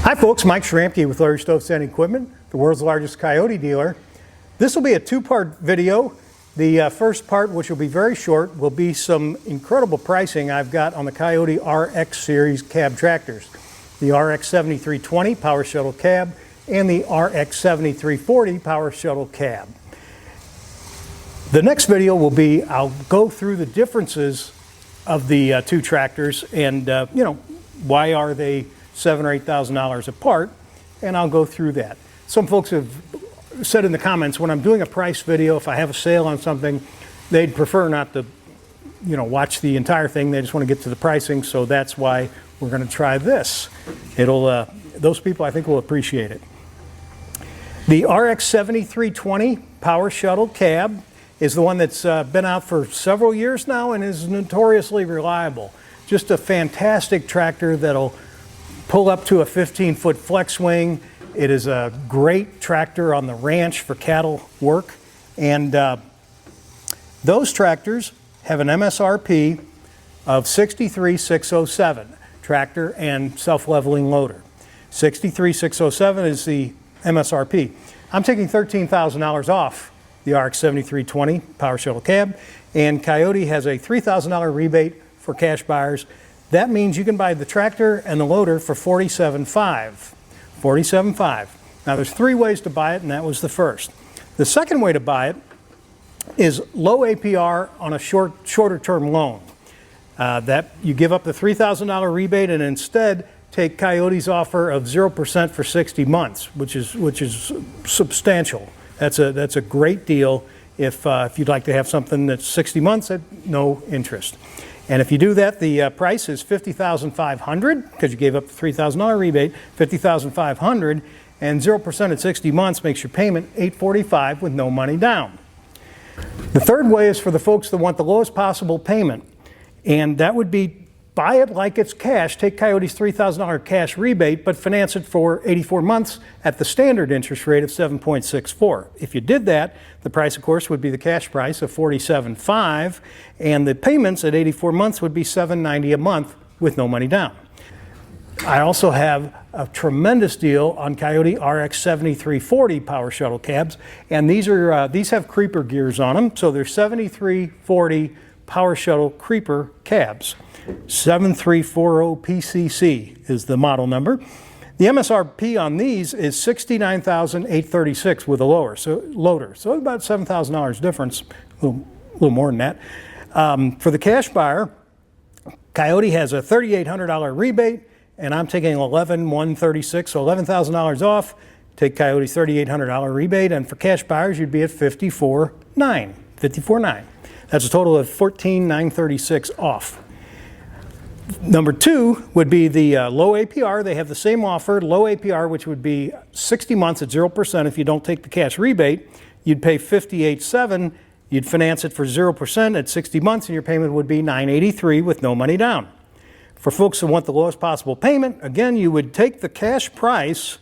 Hi folks, Mike Schrampke with Larry Stove Sanding Equipment, the world's largest Kioti dealer. This will be a two-part video. The first part, which will be very short, will be some incredible pricing I've got on the Kioti RX series cab tractors. The RX 7320 Power Shuttle Cab and the RX 7340 Power Shuttle Cab. The next video will be, I'll go through the differences of the two tractors and, why are they $7,000 or $8,000 apart, and I'll go through that. Some folks have said in the comments, when I'm doing a price video, if I have a sale on something, they'd prefer not to, watch the entire thing. They just want to get to the pricing, so that's why we're going to try this. Those people I think will appreciate it. The RX 7320 Power Shuttle Cab is the one that's been out for several years now and is notoriously reliable. Just a fantastic tractor that'll pull up to a 15-foot flex wing. It is a great tractor on the ranch for cattle work. And those tractors have an MSRP of $63,607, tractor and self-leveling loader. $63,607 is the MSRP. I'm taking $13,000 off the RX 7320 Power Shuttle Cab, and Kioti has a $3,000 rebate for cash buyers. That means you can buy the tractor and the loader for $47,500. $47,500. Now there's three ways to buy it, and that was the first. The second way to buy it is low APR on a shorter term loan. That you give up the $3,000 rebate and instead take Kioti's offer of 0% for 60 months, which is substantial. That's a great deal if you'd like to have something that's 60 months at no interest. And if you do that, the price is $50,500 because you gave up the $3,000 rebate, $50,500, and 0% at 60 months makes your payment $845 with no money down. The third way is for the folks that want the lowest possible payment, and that would be buy it like it's cash, take Kioti's $3,000 cash rebate, but finance it for 84 months at the standard interest rate of 7.64. If you did that, the price, of course, would be the cash price of $47,500, and the payments at 84 months would be $790 a month with no money down. I also have a tremendous deal on Kioti RX 7340 Power Shuttle Cabs, and these have creeper gears on them, so they're 7340 Power Shuttle Creeper Cabs. 7340 PCC is the model number. The MSRP on these is $69,836 with a loader, so about $7,000 difference, a little more than that. For the cash buyer, Kioti has a $3,800 rebate, and I'm taking $11,136, so $11,000 off. Take Kioti's $3,800 rebate, and for cash buyers, you'd be at $54,900. That's a total of $14,936 off. Number two would be the low APR. They have the same offer, low APR, which would be 60 months at 0% if you don't take the cash rebate. You'd pay $58,700. You'd finance it for 0% at 60 months, and your payment would be $983 with no money down. For folks who want the lowest possible payment, again, you would take the cash price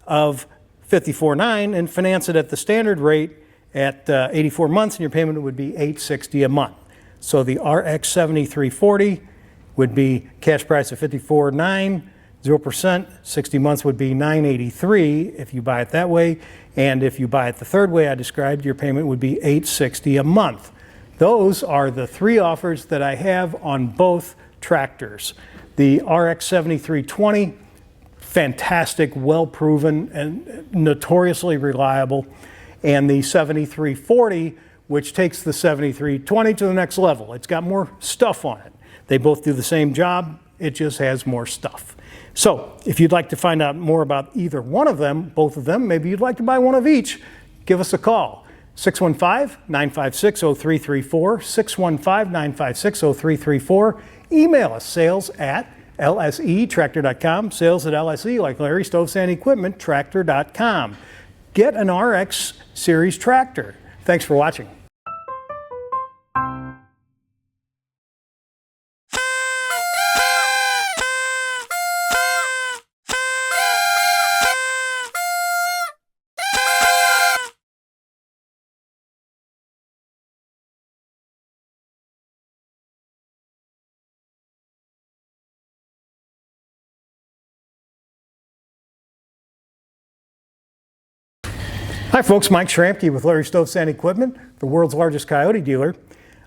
of $54,900 and finance it at the standard rate at 84 months, and your payment would be $860 a month. So the RX 7340 would be cash price of $54,900, 0%, 60 months would be $983 if you buy it that way, and if you buy it the third way I described, your payment would be $860 a month. Those are the three offers that I have on both tractors. The RX 7320, fantastic, well-proven, and notoriously reliable, and the 7340, which takes the 7320 to the next level. It's got more stuff on it. They both do the same job, it just has more stuff. So if you'd like to find out more about either one of them, both of them, maybe you'd like to buy one of each, give us a call. 615-956-0334, 615-956-0334. Email us, sales@lsetractor.com, sales@lse, like Larry Stove Sanding Equipment, tractor.com. Get an RX series tractor. Thanks for watching. Hi folks, Mike Schramke with Larry Stove Sand Equipment, the world's largest Kioti dealer.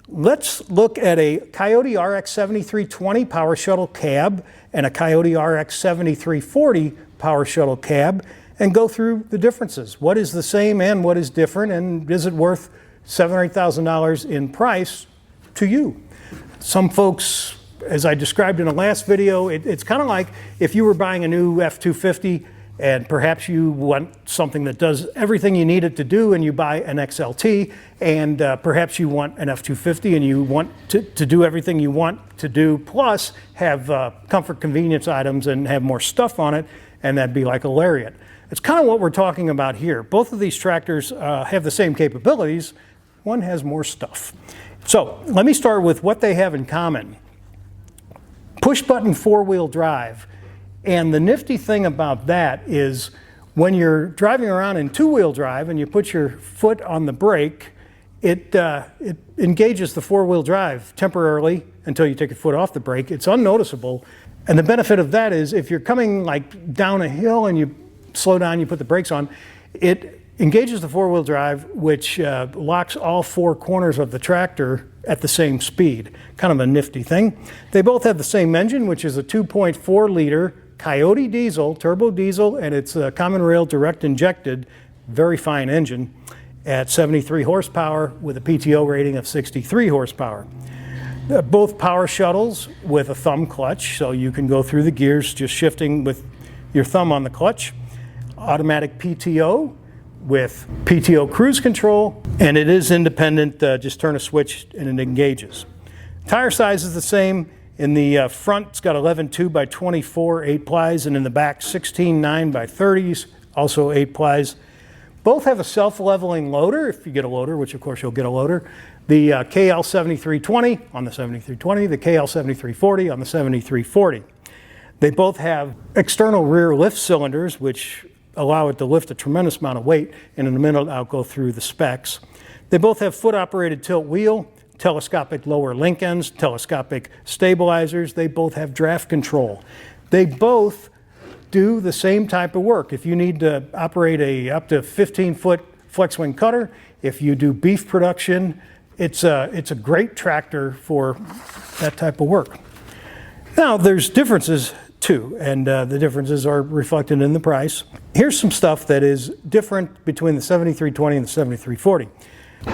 Let's look at a Kioti RX 7320 Power Shuttle Cab and a Kioti RX 7340 Power Shuttle Cab and go through the differences. What is the same and what is different, and is it worth $7,000 or $8,000 in price to you? Some folks, as I described in the last video, it's kind of like if you were buying a new F-250 and perhaps you want something that does everything you need it to do, and you buy an XLT, and perhaps you want an F-250 and you want to do everything you want to do, plus have comfort convenience items and have more stuff on it, and that'd be like a Lariat. It's kind of what we're talking about here. Both of these tractors have the same capabilities. One has more stuff. So let me start with what they have in common. Push-button four-wheel drive. And the nifty thing about that is when you're driving around in two-wheel drive and you put your foot on the brake, it engages the four-wheel drive temporarily until you take your foot off the brake. It's unnoticeable. And the benefit of that is if you're coming like down a hill and you slow down, you put the brakes on, it engages the four-wheel drive, which locks all four corners of the tractor at the same speed. Kind of a nifty thing. They both have the same engine, which is a 2.4 liter Kioti diesel, turbo diesel, and it's a common rail direct injected, very fine engine at 73 horsepower with a PTO rating of 63 horsepower. Both power shuttles with a thumb clutch, so you can go through the gears just shifting with your thumb on the clutch. Automatic PTO with PTO cruise control, and it is independent, just turn a switch and it engages. Tire size is the same. In the front, it's got 11.2 by 24 8-plies, and in the back, 16.9 by 30s, also 8-plies. Both have a self-leveling loader, if you get a loader, which of course you'll get a loader. The KL7320 on the 7320, the KL7340 on the 7340. They both have external rear lift cylinders, which allow it to lift a tremendous amount of weight, and in a minute I'll go through the specs. They both have foot-operated tilt wheel, telescopic lower link ends, telescopic stabilizers. They both have draft control. They both do the same type of work. If you need to operate a up to 15-foot flex wing cutter, if you do beef production, it's a great tractor for that type of work. Now there's differences too, and the differences are reflected in the price. Here's some stuff that is different between the 7320 and the 7340.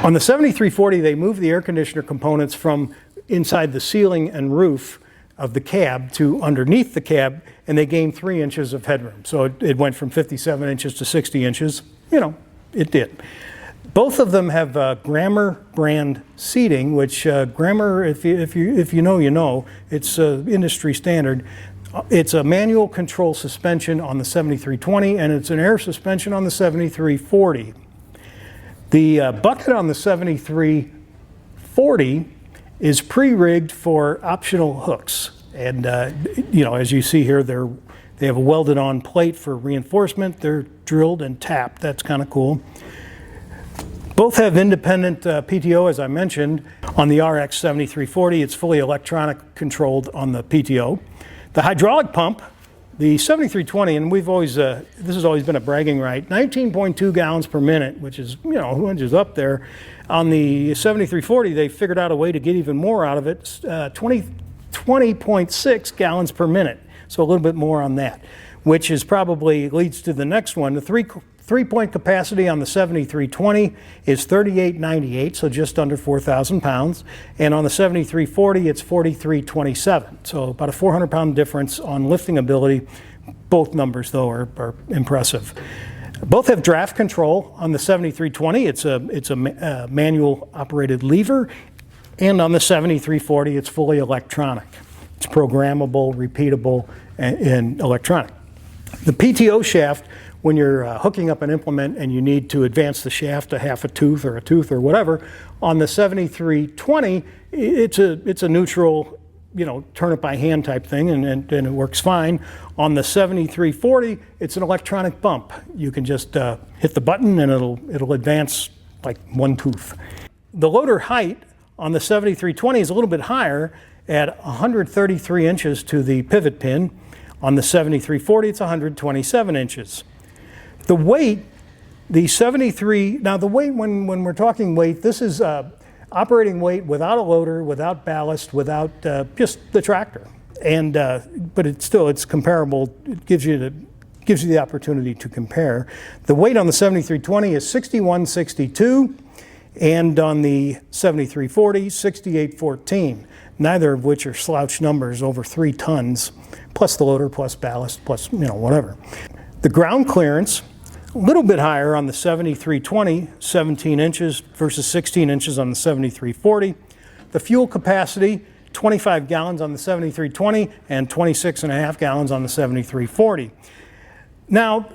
On the 7340, they moved the air conditioner components from inside the ceiling and roof of the cab to underneath the cab, and they gained 3 inches of headroom. So it went from 57 inches to 60 inches. You know, it did. Both of them have Grammer brand seating, which Grammer, if you know, you know. It's industry standard. It's a manual control suspension on the 7320, and it's an air suspension on the 7340. The bucket on the 7340 is pre-rigged for optional hooks. And, you know, as you see here, they have a welded-on plate for reinforcement. They're drilled and tapped. That's kind of cool. Both have independent PTO, as I mentioned. On the RX 7340, it's fully electronic controlled on the PTO. The hydraulic pump, the 7320, and we've always, this has always been a bragging right, 19.2 gallons per minute, which is, you know, which is up there. On the 7340, they figured out a way to get even more out of it, 20.6 gallons per minute. So a little bit more on that, which is probably leads to the next one. The three-point capacity on the 7320 is 3898, so just under 4,000 pounds. And on the 7340, it's 4327. So about a 400-pound difference on lifting ability. Both numbers, though, are impressive. Both have draft control. On the 7320, it's a manual-operated lever. And on the 7340, it's fully electronic. It's programmable, repeatable, and electronic. The PTO shaft, when you're hooking up an implement and you need to advance the shaft a half a tooth or whatever, on the 7320, it's a neutral, you know, turn it by hand type thing, and it works fine. On the 7340, it's an electronic bump. You can just hit the button and it'll advance like one tooth. The loader height on the 7320 is a little bit higher at 133 inches to the pivot pin. On the 7340, it's 127 inches. The weight The 73, now the weight, when we're talking weight, this is operating weight without a loader, without ballast, without just the tractor. And but it's comparable. It gives you the opportunity to compare. The weight on the 7320 is 6162, and on the 7340, 6814. Neither of which are slouch numbers, over 3 tons, plus the loader, plus ballast, plus whatever. The ground clearance, a little bit higher on the 7320, 17 inches versus 16 inches on the 7340. The fuel capacity, 25 gallons on the 7320 and 26.5 gallons on the 7340. Now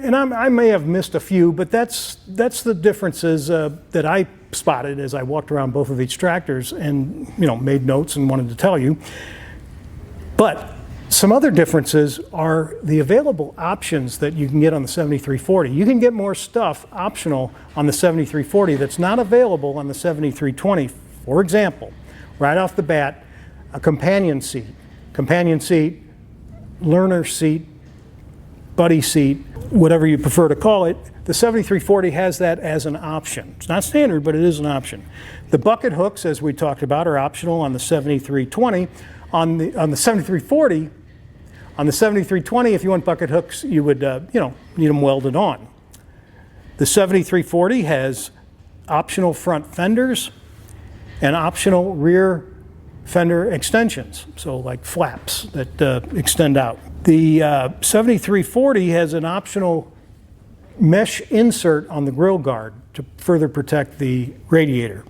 and I may have missed a few, but that's the differences that I spotted as I walked around both of these tractors and made notes and wanted to tell you. But some other differences are the available options that you can get on the 7340. You can get more stuff optional on the 7340 that's not available on the 7320. For example, right off the bat, a companion seat, learner seat, buddy seat, whatever you prefer to call it. The 7340 has that as an option. It's not standard, but it is an option. The bucket hooks, as we talked about, are optional on the 7320. On the 7340, on the 7320, if you want bucket hooks, you would need them welded on. The 7340 has optional front fenders and optional rear fender extensions, so like flaps that extend out. The 7340 has an optional mesh insert on the grill guard to further protect the radiator.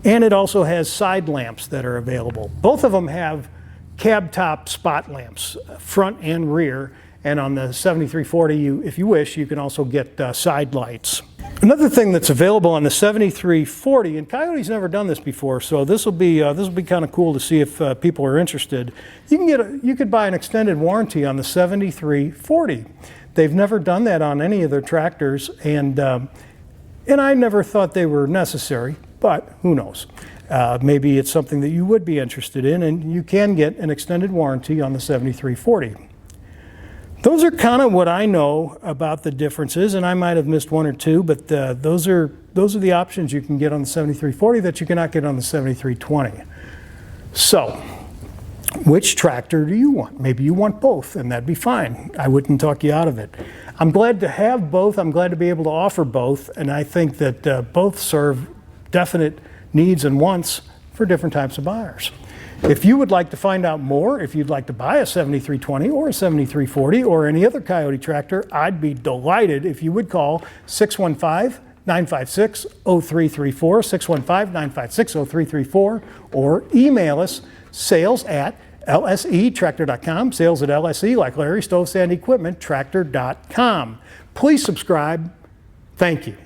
And it also has side lamps that are available. Both of them have cab top spot lamps, front and rear. And on the 7340, if you wish, you can also get side lights. Another thing that's available on the 7340, and Kiot's never done this before, so this will be kind of cool to see if people are interested. You could buy an extended warranty on the 7340. They've never done that on any of their tractors, and I never thought they were necessary, but who knows? Maybe it's something that you would be interested in, and you can get an extended warranty on the 7340. Those are kind of what I know about the differences, and I might have missed one or two, but those are the options you can get on the 7340 that you cannot get on the 7320. So, which tractor do you want? Maybe you want both, and that'd be fine. I wouldn't talk you out of it. I'm glad to have both. I'm glad to be able to offer both, and I think that both serve definite needs and wants for different types of buyers. If you would like to find out more, if you'd like to buy a 7320 or a 7340 or any other Kioti tractor, I'd be delighted if you would call 615-956-0334, 615-956-0334, or email us sales@lsetractor.com, sales@lse, like Larry, Stove Sand Equipment, tractor.com. Please subscribe. Thank you.